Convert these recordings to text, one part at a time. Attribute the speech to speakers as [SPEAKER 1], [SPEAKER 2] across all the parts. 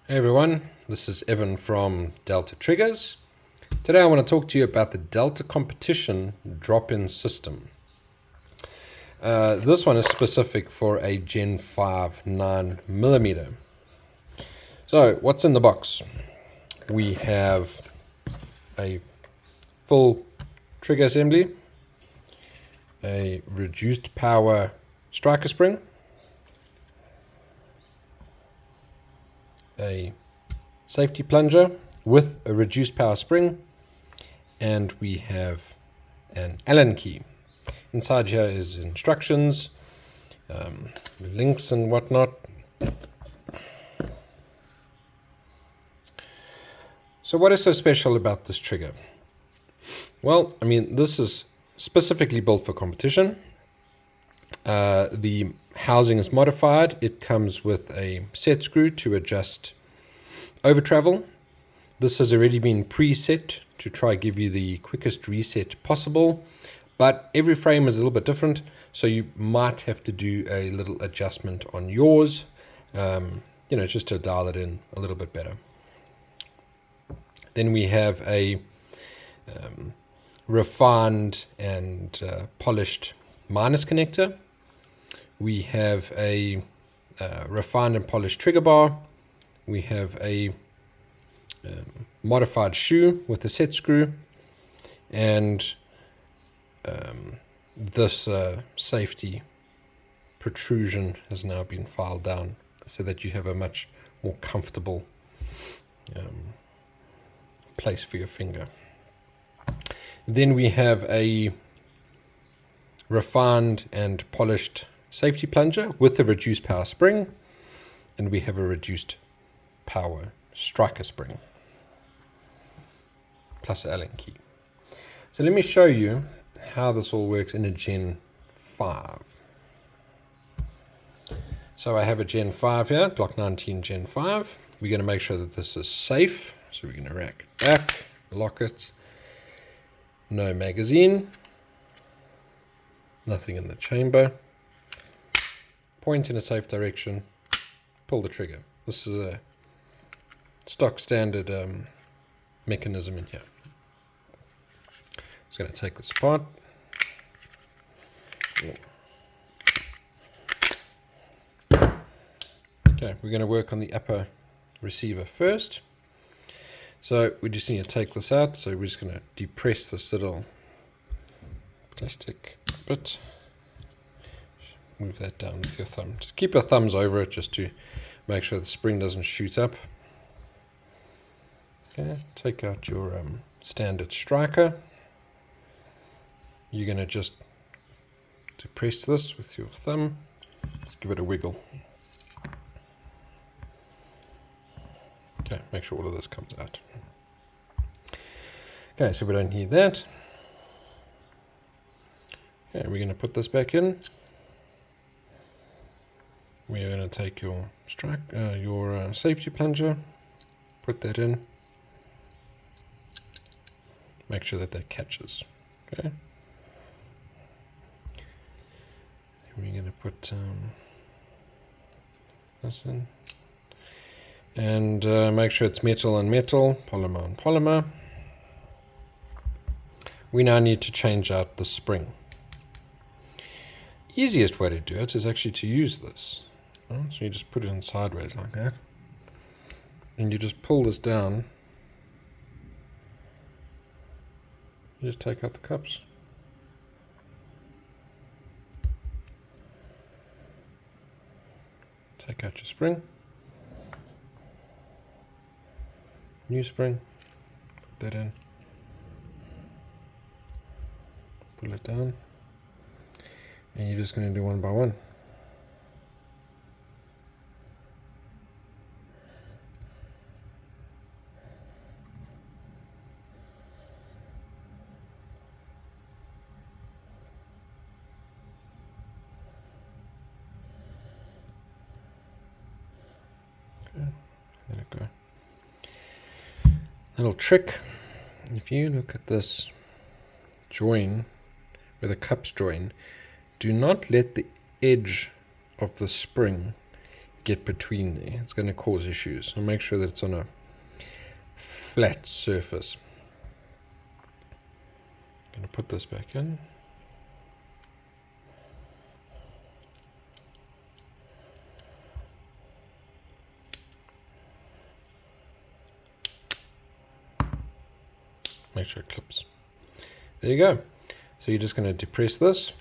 [SPEAKER 1] Hey everyone, this is Evan from Delta Triggers. Today I want to talk to you about the Delta Competition drop-in system. This one is specific for a Gen 5 9mm. So what's in the box? We have a full trigger assembly, a reduced power striker spring, a safety plunger with a reduced power spring, and we have an Allen key. Inside here is instructions, links and whatnot. So what is so special about this trigger? Well, I mean, this is specifically built for competition. The housing is modified. It comes with a set screw to adjust over travel. This has already been preset to try give you the quickest reset possible, but every frame is a little bit different, so you might have to do a little adjustment on yours, just to dial it in a little bit better. Then we have a refined and polished minus connector. We have a refined and polished trigger bar. We have a modified shoe with a set screw, and this safety protrusion has now been filed down so that you have a much more comfortable place for your finger. Then we have a refined and polished safety plunger with a reduced power spring, and we have a reduced power striker spring plus an Allen key. So let me show you how this all works in a Gen 5. So I have a Gen 5 here, Glock 19 Gen 5. We're going to make sure that this is safe. So we're going to rack it back, lock it, no magazine, nothing in the chamber. Point in a safe direction, pull the trigger. This is a stock standard mechanism in here. Just going to take this apart. Okay, we're going to work on the upper receiver first. So we just need to take this out. So we're just going to depress this little plastic bit. Move that down with your thumb. Just keep your thumbs over it just to make sure the spring doesn't shoot up. Okay, take out your standard striker. You're going to just depress this with your thumb. Just give it a wiggle. Okay, make sure all of this comes out. Okay, so we don't need that. Okay, we're going to put this back in. We're going to take your safety plunger, put that in. Make sure that that catches. Okay. And we're going to put this in. And make sure it's metal on metal, polymer on polymer. We now need to change out the spring. Easiest way to do it is actually to use this. So you just put it in sideways like that. And you just pull this down. You just take out the cups. Take out your spring. New spring. Put that in. Pull it down. And you're just going to do one by one. Okay, let it go. Little trick, if you look at this join, where the cups join, do not let the edge of the spring get between there. It's going to cause issues. So make sure that it's on a flat surface. I'm going to put this back in. Make sure it clips. There you go. So you're just going to depress this.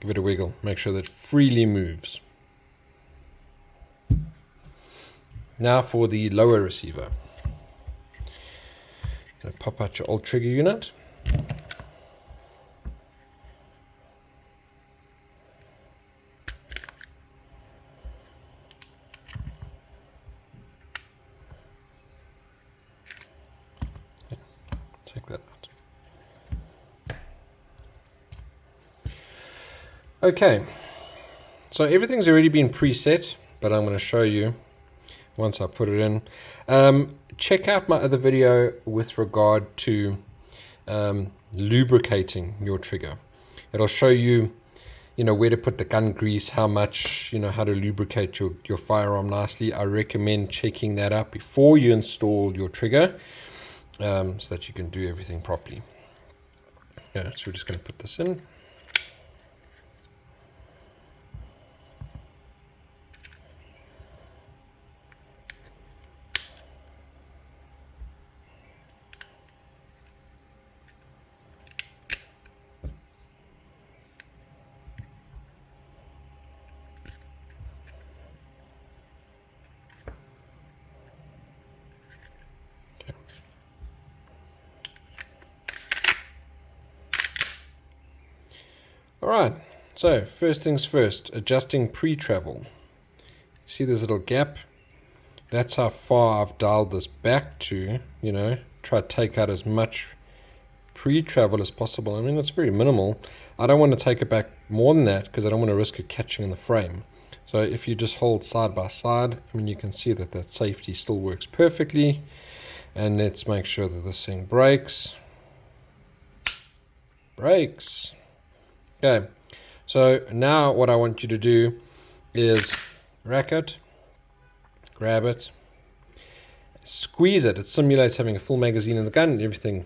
[SPEAKER 1] Give it a wiggle. Make sure that it freely moves. Now for the lower receiver. Going to pop out your old trigger unit. Take that out. Okay, so everything's already been preset, but I'm going to show you once I put it in. Check out my other video with regard to lubricating your trigger. It'll show you, where to put the gun grease, how much, how to lubricate your firearm nicely. I recommend checking that out before you install your trigger, so that you can do everything properly. Yeah, so we're just going to put this in. Alright, so first things first, adjusting pre-travel. See this little gap? That's how far I've dialed this back to, try to take out as much pre-travel as possible. I mean, it's very minimal. I don't want to take it back more than that because I don't want to risk it catching in the frame. So if you just hold side by side, you can see that safety still works perfectly. And let's make sure that this thing brakes. Brakes. Okay, so now what I want you to do is rack it, grab it, squeeze it. It simulates having a full magazine in the gun and everything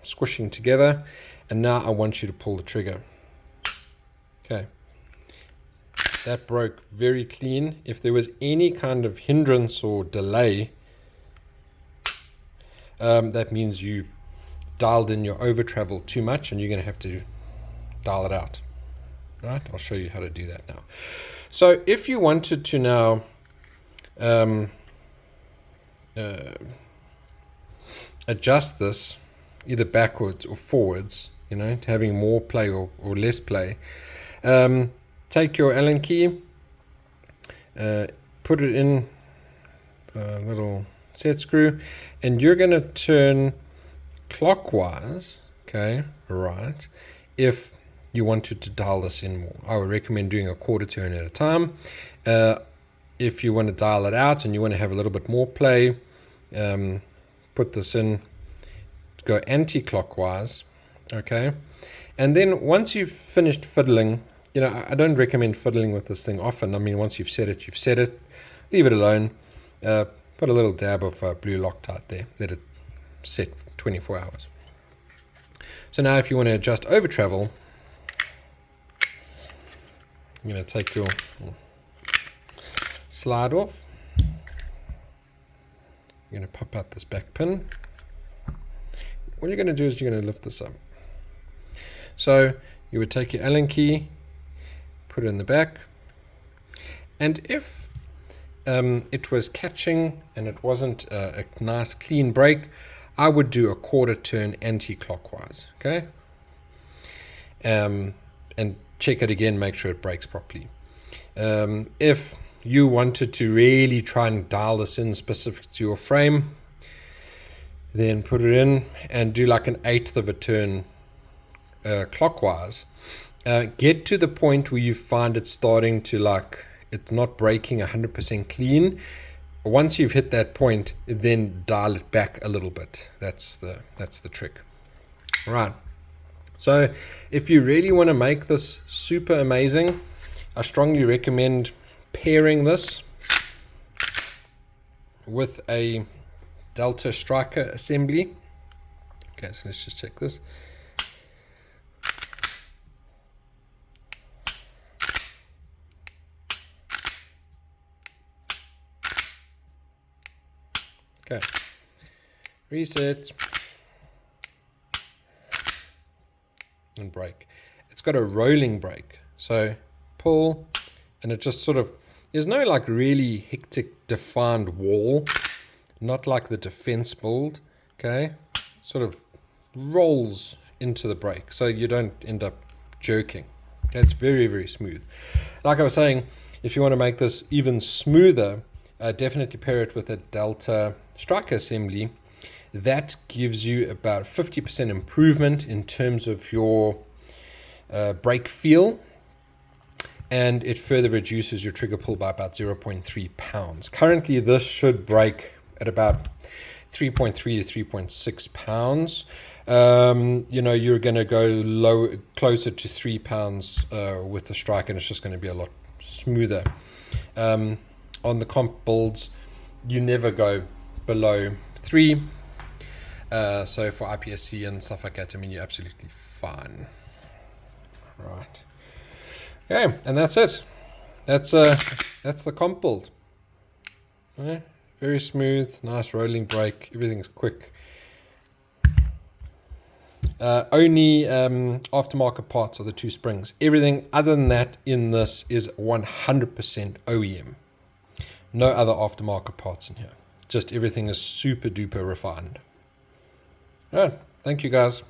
[SPEAKER 1] squishing together. And now I want you to pull the trigger. Okay, that broke very clean. If there was any kind of hindrance or delay, that means you've dialed in your over travel too much and you're going to have to dial it out. Right, I'll show you how to do that now. So if you wanted to now adjust this either backwards or forwards, to having more play or less play, take your Allen key, put it in the little set screw, and you're going to turn clockwise, okay, right, if you wanted to dial this in more. I would recommend doing a quarter turn at a time. If you want to dial it out and you want to have a little bit more play, put this in, go anti-clockwise, okay? And then once you've finished fiddling, I don't recommend fiddling with this thing often. I mean, once you've set it, you've set it. Leave it alone. Put a little dab of blue Loctite there. Let it set 24 hours. So now if you want to adjust over travel, I'm going to take your slide off. You're going to pop out this back pin. What you're going to do is you're going to lift this up. So you would take your Allen key, put it in the back, and if it was catching and it wasn't a nice clean break, I would do a quarter turn anti-clockwise, okay? And check it again, make sure it breaks properly. If you wanted to really try and dial this in specific to your frame, then put it in and do like an 1/8 of a turn clockwise. Get to the point where you find it starting to it's not breaking 100% clean. Once you've hit that point, then dial it back a little bit. That's the trick. All right. So if you really want to make this super amazing, I strongly recommend pairing this with a Delta Striker assembly. Okay, so let's just check this. Okay, reset and brake. It's got a rolling brake, so pull and it just sort of, there's no like really hectic defined wall, not like the defense build. Okay, sort of rolls into the brake so you don't end up jerking. Okay, it's very, very smooth. Like I was saying, if you want to make this even smoother, definitely pair it with a Delta Striker assembly. That gives you about 50% improvement in terms of your brake feel, and it further reduces your trigger pull by about 0.3 pounds. Currently, this should brake at about 3.3 to 3.6 pounds. You know, you're going to go closer to 3 pounds with the Striker, and it's just going to be a lot smoother. On the comp builds, you never go below 3. So for IPSC and stuff like that, I mean, you're absolutely fine. Right. Okay, and that's it. That's the comp build. Okay. Very smooth, nice rolling brake. Everything's quick. Only aftermarket parts are the 2 springs. Everything other than that in this is 100% OEM. No other aftermarket parts in here. Just everything is super duper refined. All right. Thank you guys.